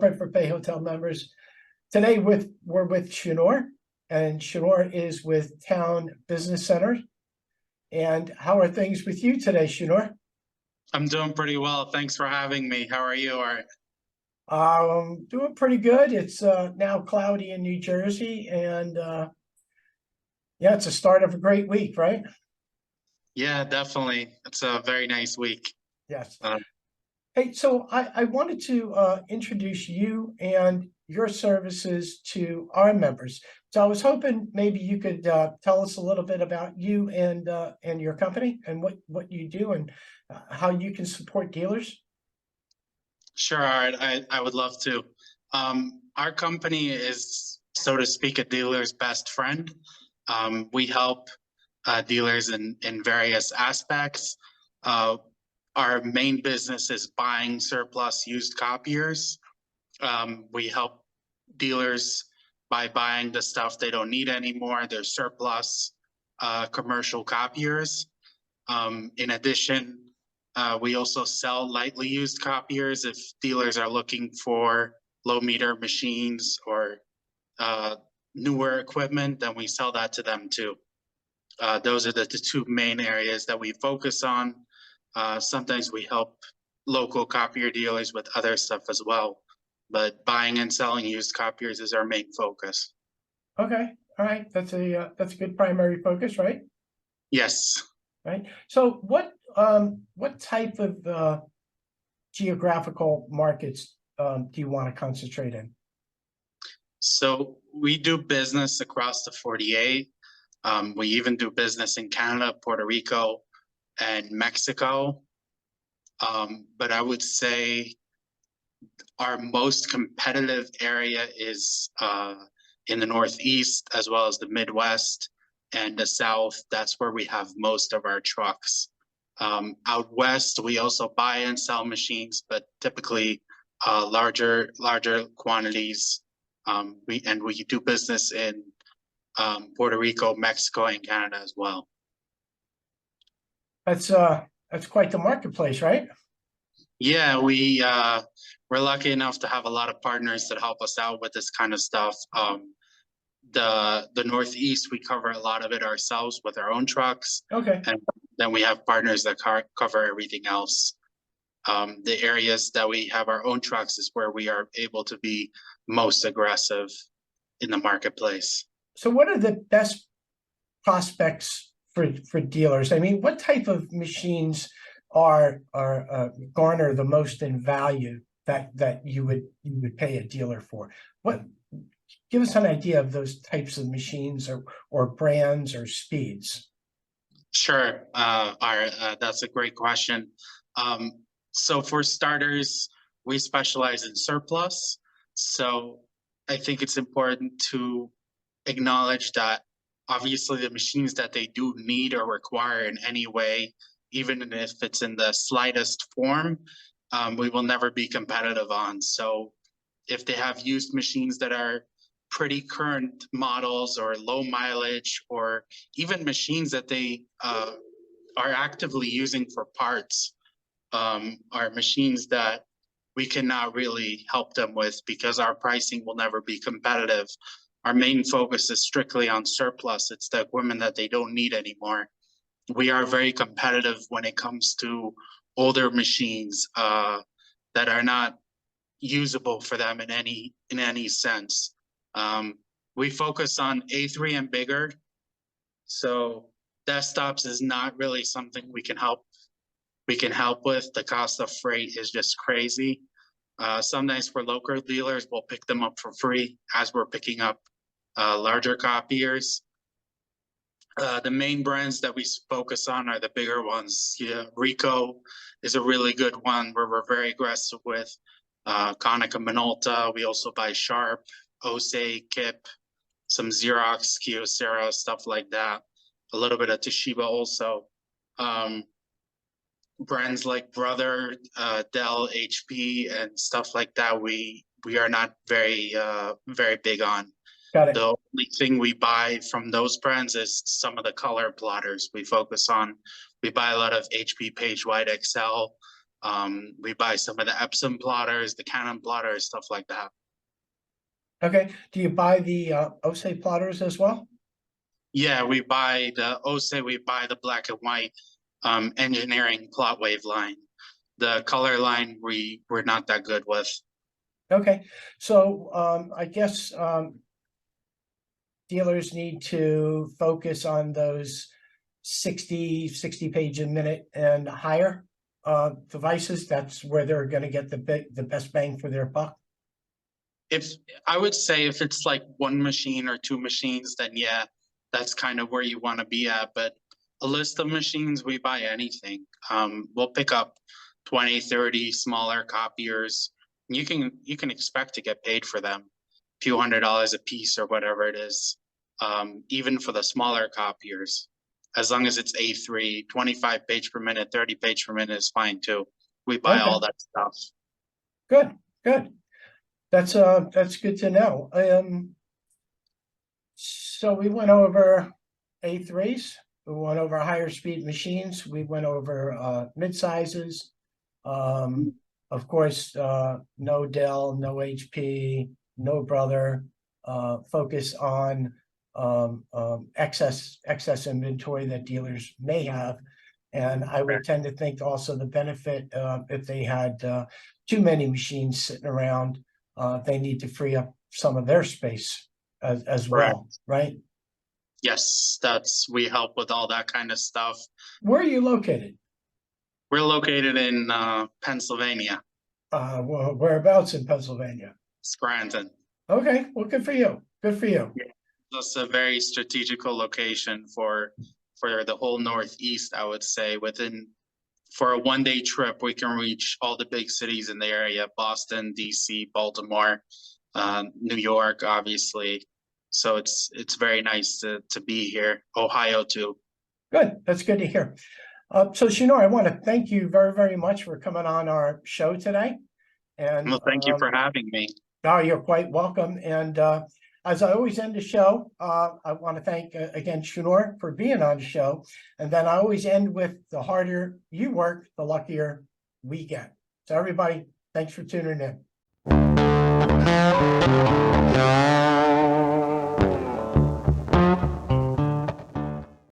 corporate for Pay Hotel members. Today we're with Shanor, and Shanor is with Town Business Center. And how are things with you today, Shanor? I'm doing pretty well. Thanks for having me. How are you, Art? Doing pretty good. It's now cloudy in New Jersey, and yeah, it's the start of a great week, right? Yeah, definitely. It's a very nice week. Yes. Uh, Hey, so I wanted to introduce you and your services to our members. So I was hoping maybe you could tell us a little bit about you and your company and what you do and how you can support dealers. sure, Art. I would love to. Our company is, so to speak, a dealer's best friend. We help dealers in various aspects. Our main business is buying surplus used copiers. We help dealers by buying the stuff they don't need anymore, their surplus commercial copiers. In addition, we also sell lightly used copiers if dealers are looking for low meter machines or newer equipment, then we sell that to them too. Those are the two main areas that we focus on. Sometimes we help local copier dealers with other stuff as well, but buying and selling used copiers is our main focus. Okay, all right, that's a good primary focus, right? Yes. Right. So what type of geographical markets do you want to concentrate in? So we do business across the 48. We even do business in Canada, Puerto Rico, and Mexico. But I would say our most competitive area is in the Northeast, as well as the Midwest and the South. That's where we have most of our trucks. Out West, we also buy and sell machines, but typically larger quantities. We do business in Puerto Rico, Mexico, and Canada as well. That's quite the marketplace, right? Yeah, we're lucky enough to have a lot of partners that help us out with this kind of stuff. The Northeast, we cover a lot of it ourselves with our own trucks. Okay. And then we have partners that cover everything else. The areas that we have our own trucks is where we are able to be most aggressive in the marketplace. So what are the best prospects for dealers? I mean, what type of machines are garner the most in value that you would pay a dealer for? Give us an idea of those types of machines or brands or speeds. Sure, that's a great question. So for starters, we specialize in surplus. So I think it's important to acknowledge that obviously the machines that they do need or require in any way, even if it's in the slightest form, we will never be competitive on. So if they have used machines that are pretty current models or low mileage, or even machines that they are actively using for parts, are machines that we cannot really help them with because our pricing will never be competitive. Our main focus is strictly on surplus. It's the equipment that they don't need anymore. We are very competitive when it comes to older machines that are not usable for them in any sense. We focus on A3 and bigger. So desktops is not really something we can help with. The cost of freight is just crazy. Sometimes for local dealers, we'll pick them up for free as we're picking up larger copiers. The main brands that we focus on are the bigger ones. Yeah, Ricoh is a really good one where we're very aggressive with. Konica Minolta. We also buy Sharp, Osei, Kip, some Xerox, Kyocera, stuff like that. A little bit of Toshiba also. Brands like Brother, Dell, HP, and stuff like that, we are not very big on. Got it. The only thing we buy from those brands is some of the color plotters we focus on. We buy a lot of HP PageWide XL, We buy some of the Epson plotters, the Canon plotters, stuff like that. Okay, do you buy the OSE plotters as well? Yeah, we buy the OSE, we buy the black and white engineering plot wave line. The color line we're not that good with. Okay, so I guess dealers need to focus on those 60 page a minute and higher devices. That's where they're going to get the best bang for their buck. If I would say if it's like one machine or two machines, then yeah, that's kind of where you want to be at. But a list of machines, we buy anything. We'll pick up 20, 30 smaller copiers. You can expect to get paid for them, a few $100s a piece or whatever it is. Even for the smaller copiers, as long as it's A3, 25 page per minute, 30 page per minute is fine too. We buy all that stuff. Good, good. That's good to know. So we went over A3s, we went over higher speed machines, we went over mid sizes. Of course, no Dell, no HP, no Brother, focus on excess inventory that dealers may have. And I would tend to think also the benefit if they had too many machines sitting around, they need to free up some of their space as well, right? Yes, we help with all that kind of stuff. Where are you located? We're located in Pennsylvania. Well, whereabouts in Pennsylvania? Scranton. Okay, well, good for you. Good for you. Yeah. That's a very strategical location for the whole Northeast, I would say. For a one-day trip, we can reach all the big cities in the area: Boston, DC, Baltimore, New York, obviously. So it's very nice to be here. Ohio too. Good. That's good to hear. So Shinor, I want to thank you very, very much for coming on our show today. And well, thank you for having me. Oh, you're quite welcome. And as I always end the show, I want to thank again Shinor for being on the show. And then I always end with the harder you work, the luckier we get. So everybody, thanks for tuning in.